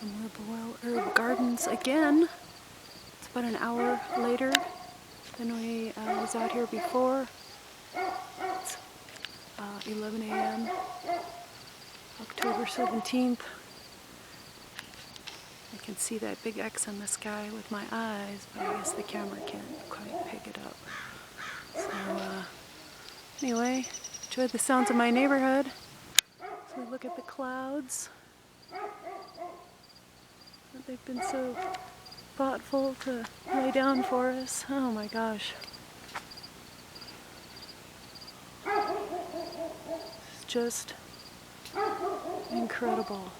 from Liverwell Herb Gardens again. It's about an hour later than we was out here before. It's 11 a.m. October 17th. I can see that big X in the sky with my eyes, but I guess the camera can't quite pick it up. So anyway, enjoy the sounds of my neighborhood. So we look at the clouds. They've been so thoughtful to lay down for us. Oh my gosh. It's just incredible.